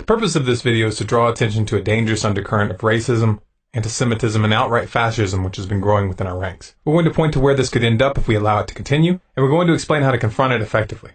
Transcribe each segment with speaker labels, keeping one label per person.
Speaker 1: The purpose of this video is to draw attention to a dangerous undercurrent of racism, anti-Semitism, and outright fascism which has been growing within our ranks. We're going to point to where this could end up if we allow it to continue, and we're going to explain how to confront it effectively.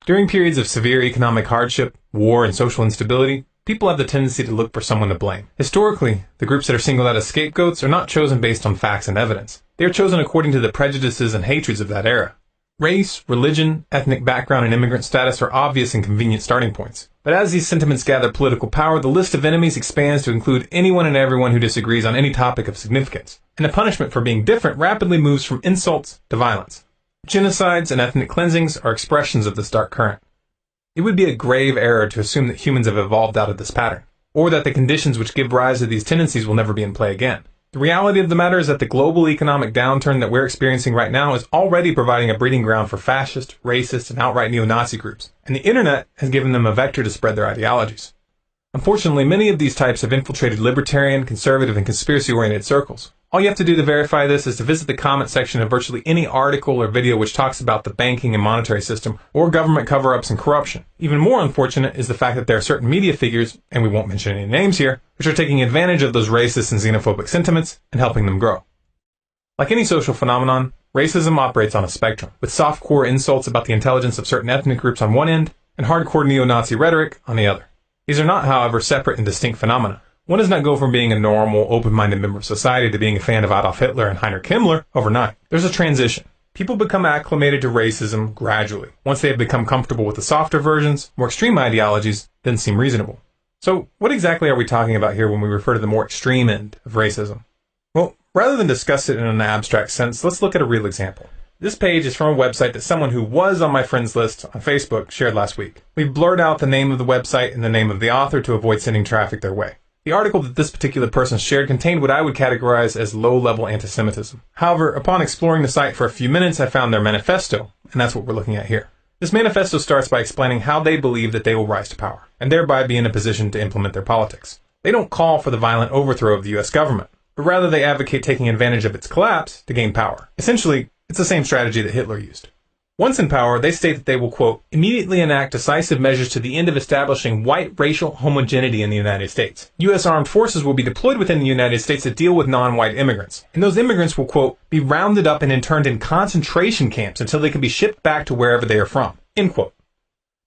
Speaker 1: During periods of severe economic hardship, war, and social instability, people have the tendency to look for someone to blame. Historically, the groups that are singled out as scapegoats are not chosen based on facts and evidence. They are chosen according to the prejudices and hatreds of that era. Race, religion, ethnic background, and immigrant status are obvious and convenient starting points. But as these sentiments gather political power, the list of enemies expands to include anyone and everyone who disagrees on any topic of significance. And the punishment for being different rapidly moves from insults to violence. Genocides and ethnic cleansings are expressions of this dark current. It would be a grave error to assume that humans have evolved out of this pattern, or that the conditions which give rise to these tendencies will never be in play again. The reality of the matter is that the global economic downturn that we're experiencing right now is already providing a breeding ground for fascist, racist, and outright neo-Nazi groups, and the internet has given them a vector to spread their ideologies. Unfortunately, many of these types have infiltrated libertarian, conservative, and conspiracy-oriented circles. All you have to do to verify this is to visit the comment section of virtually any article or video which talks about the banking and monetary system, or government cover-ups and corruption. Even more unfortunate is the fact that there are certain media figures, and we won't mention any names here, which are taking advantage of those racist and xenophobic sentiments and helping them grow. Like any social phenomenon, racism operates on a spectrum, with soft-core insults about the intelligence of certain ethnic groups on one end, and hardcore neo-Nazi rhetoric on the other. These are not, however, separate and distinct phenomena. One does not go from being a normal, open-minded member of society to being a fan of Adolf Hitler and Heinrich Himmler overnight. There's a transition. People become acclimated to racism gradually. Once they have become comfortable with the softer versions, more extreme ideologies then seem reasonable. So, what exactly are we talking about here when we refer to the more extreme end of racism? Well, rather than discuss it in an abstract sense, let's look at a real example. This page is from a website that someone who was on my friends list on Facebook shared last week. We've blurred out the name of the website and the name of the author to avoid sending traffic their way. The article that this particular person shared contained what I would categorize as low-level anti-Semitism. However, upon exploring the site for a few minutes, I found their manifesto, and that's what we're looking at here. This manifesto starts by explaining how they believe that they will rise to power, and thereby be in a position to implement their politics. They don't call for the violent overthrow of the U.S. government, but rather they advocate taking advantage of its collapse to gain power. Essentially, it's the same strategy that Hitler used. Once in power, they state that they will, quote, immediately enact decisive measures to the end of establishing white racial homogeneity in the United States. U.S. armed forces will be deployed within the United States to deal with non-white immigrants, and those immigrants will, quote, be rounded up and interned in concentration camps until they can be shipped back to wherever they are from, end quote.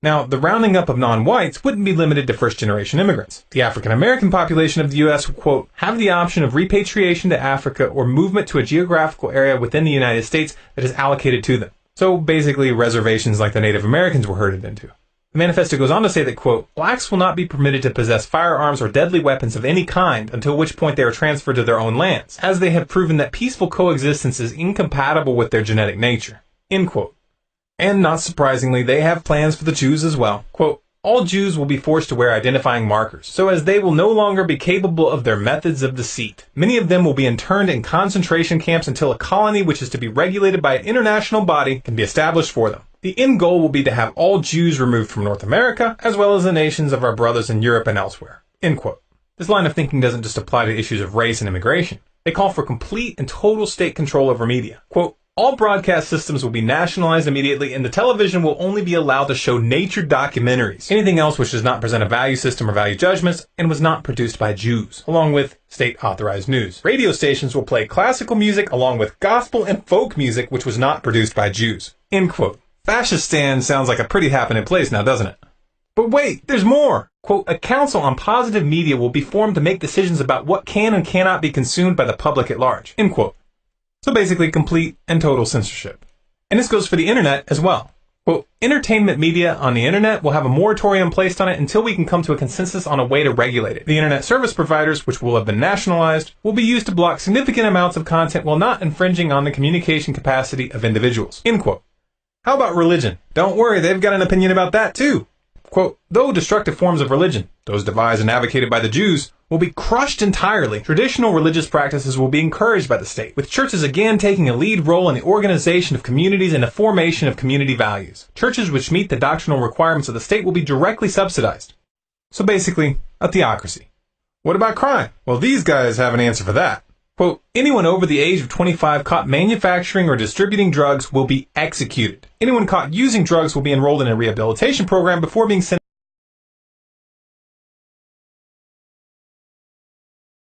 Speaker 1: Now, the rounding up of non-whites wouldn't be limited to first-generation immigrants. The African-American population of the U.S. will, quote, have the option of repatriation to Africa or movement to a geographical area within the United States that is allocated to them. So basically reservations like the Native Americans were herded into. The manifesto goes on to say that, quote, blacks will not be permitted to possess firearms or deadly weapons of any kind until which point they are transferred to their own lands, as they have proven that peaceful coexistence is incompatible with their genetic nature, end quote. And not surprisingly, they have plans for the Jews as well. Quote, all Jews will be forced to wear identifying markers, so as they will no longer be capable of their methods of deceit. Many of them will be interned in concentration camps until a colony which is to be regulated by an international body can be established for them. The end goal will be to have all Jews removed from North America, as well as the nations of our brothers in Europe and elsewhere. End quote. This line of thinking doesn't just apply to issues of race and immigration. They call for complete and total state control over media. Quote, all broadcast systems will be nationalized immediately, and the television will only be allowed to show nature documentaries, anything else which does not present a value system or value judgments, and was not produced by Jews, along with state-authorized news. Radio stations will play classical music along with gospel and folk music which was not produced by Jews. End quote. Fascistan sounds like a pretty happening place now, doesn't it? But wait, there's more! Quote, a council on positive media will be formed to make decisions about what can and cannot be consumed by the public at large. End quote. So basically complete and total censorship. And this goes for the internet as well. Quote, entertainment media on the internet will have a moratorium placed on it until we can come to a consensus on a way to regulate it. The internet service providers, which will have been nationalized, will be used to block significant amounts of content while not infringing on the communication capacity of individuals. End quote. How about religion? Don't worry, they've got an opinion about that too. Quote, though destructive forms of religion, those devised and advocated by the Jews, will be crushed entirely, traditional religious practices will be encouraged by the state, with churches again taking a lead role in the organization of communities and the formation of community values. Churches which meet the doctrinal requirements of the state will be directly subsidized. So basically, a theocracy. What about crime? Well, these guys have an answer for that. Quote, anyone over the age of 25 caught manufacturing or distributing drugs will be executed. Anyone caught using drugs will be enrolled in a rehabilitation program before being sent